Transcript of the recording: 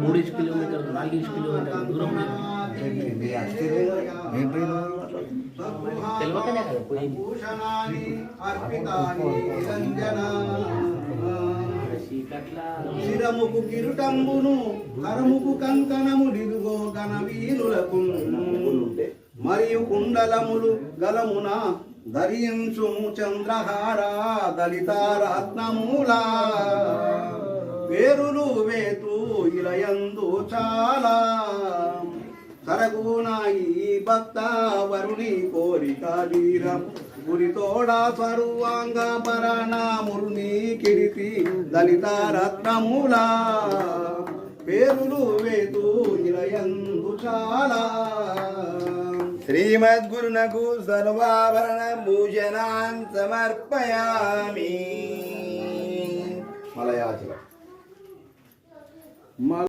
3 కిలోమీటర్లు 4 కిలోమీటర్ల దూరం తెలియకనే కదా పోయింది. శిరముకు కిరుటంబును కరముకు కంకణములిదుగో గణవీరులకు మరియు కుండలములు గలమున ధరించుము చంద్రహార దళిత రత్నమూలా వేరులు వేతు ఇలయందు చాలా కరగునాయి భక్త వరుణి కోరిక వీరం గురితోడా సర్వాంగ పరణామురుని కిడితి దళిత రత్నమూలా పేరులు వేతు ఇలయందు చాలా శ్రీమద్గురునకు సర్వాభరణ భూషణాన్ సమర్పయామి. మలయాచలం